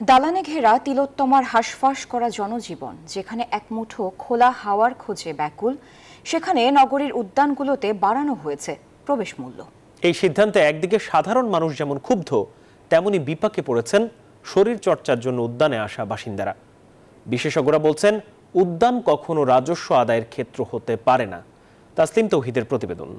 দালানে ঘেরা তিলোত্তমার হাঁসফাঁস করা জনজীবন যেখানে একমুঠো খোলা হাওয়ার খোঁজে ব্যাকুল, সেখানে নগরীর উদ্যানগুলোতে বাড়ানো হয়েছে প্রবেশ মূল্য। এই সিদ্ধান্তে একদিকে সাধারণ মানুষ যেমন ক্ষুব্ধ, তেমনি বিপাকে পড়েছেন শরীর চর্চার জন্য উদ্যানে আসা বাসিন্দারা। বিশেষজ্ঞরা বলছেন, উদ্যান কখনো রাজস্ব আদায়ের ক্ষেত্র হতে পারে না। তাসলিম তৌহিদের প্রতিবেদন।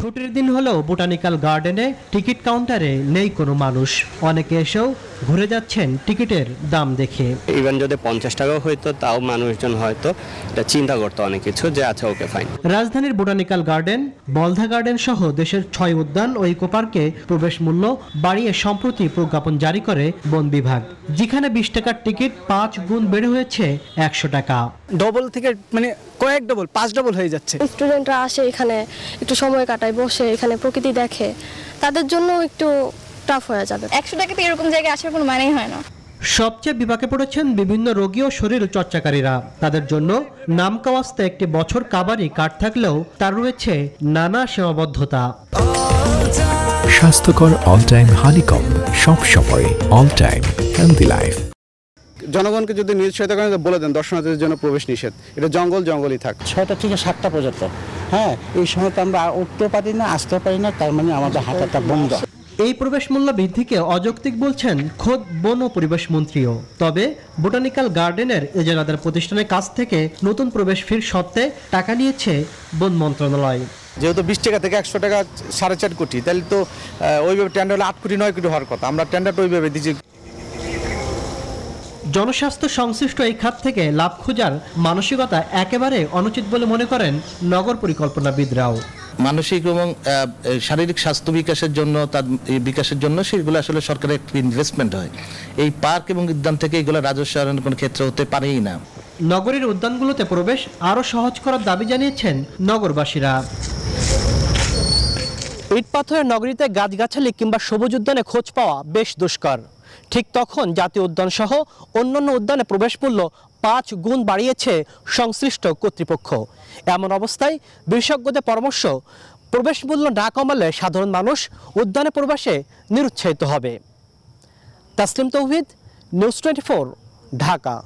ছুটির দিন হলেও বোটানিক্যাল গার্ডেনে টিকিট কাউন্টারে নেই কোনো মানুষ। অনেকে এসেও ঘুরে যাচ্ছেন টিকিটের দাম দেখে। ইভেন যদি 50 টাকাও হইতো তাও মানুষজন হয়তো এটা চিন্তা করতো অনেক কিছু, যে আচ্ছা ওকে ফাইন। রাজধানীর বোটানিক্যাল গার্ডেন, বলধা গার্ডেন সহ দেশের 6 উদ্যান ও ইকো পার্কে প্রবেশ মূল্য বাড়িয়ে সম্প্রতি প্রজ্ঞাপন জারি করে বন বিভাগ, যেখানে 20 টাকার টিকিট 5 গুণ বেড়ে হয়েছে 100 টাকা। ডবল থেকে মানে কয়েক ডবল, 5 ডবল হয়ে যাচ্ছে। স্টুডেন্টরা আসে এখানে একটু সময় কাটায়, বসে এখানে প্রকৃতি দেখে, তাদের জন্য একটু টাফ হয়ে যাবে। 100 টাকাতে এরকম জায়গায় আসার কোনো মানেই হয় না। সবচেয়ে বিপাকে পড়েছেন বিভিন্ন রোগী ও শরীর চর্চাকারীরা। তাদের জন্য নাম কাওয়াস্তে একটি বছর কাবারই কার্ড থাকলেও তার রয়েছে নানা সীমাবদ্ধতা। স্বাস্থ্যকর অল টাইম হানিকম, সব সময় অল টাইম হেলদি লাইফ। জনগণকে যদি নিরুৎসাহিত করেন, বলে দেন দর্শনার্থীদের জন্য প্রবেশ নিষেধ, এটা জঙ্গলই থাক। 6টা থেকে 7টা পর্যন্ত। হ্যাঁ, এই সময় তো আমরা উঠতেও পারি না, আসতেও পারি না, তার মানে আমাদের হাঁটাটা বন্ধ। এই প্রবেশ মূল্য বৃদ্ধিকে অযৌক্তিক বলছেন খোদ বন ও পরিবেশ মন্ত্রীও। তবে বোটানিক্যাল গার্ডেনের এজেলাদার প্রতিষ্ঠানের কাছ থেকে নতুন প্রবেশ ফির সত্ত্বে টাকা নিয়েছে বন মন্ত্রণালয়। যেহেতু 20 টাকা থেকে 100 টাকা 4.5 কোটি, তাহলে তো ওইভাবে টেন্ডার হলে 8 কোটি 9 কোটি হওয়ার কথা। আমরা টেন্ডারটা ওইভাবে দিচ্ছি। জনস্বাস্থ্য সংশ্লিষ্ট এই খাত থেকে লাভ খোঁজার মানসিকতা একেবারে অনুচিত বলে মনে করেন নগর পরিকল্পনাবিদরাও। মানসিক এবং শারীরিক স্বাস্থ্য বিকাশের জন্য, তার বিকাশের জন্য সেগুলো আসলে সরকারের একটি ইনভেস্টমেন্ট হয়। এই পার্ক এবং উদ্যান থেকে এগুলো রাজস্ব আদায়ের কোনো ক্ষেত্র হতে পারেই না। নগরীর উদ্যানগুলোতে প্রবেশ আরও সহজ করার দাবি জানিয়েছেন নগরবাসীরা। ইট পাথরের নগরীতে গাছগাছালি কিংবা সবুজ উদ্যানে খোঁজ পাওয়া বেশ দুষ্কর। ঠিক তখন জাতীয় উদ্যান সহ অন্যান্য উদ্যানে প্রবেশ মূল্য 5 গুণ বাড়িয়েছে সংশ্লিষ্ট কর্তৃপক্ষ। এমন অবস্থায় বিশেষজ্ঞদের পরামর্শ, প্রবেশ মূল্য না কমালে সাধারণ মানুষ উদ্যানে প্রবেশে নিরুৎসাহিত হবে। তাসলিম তৌহিদ, নিউজ 24, ঢাকা।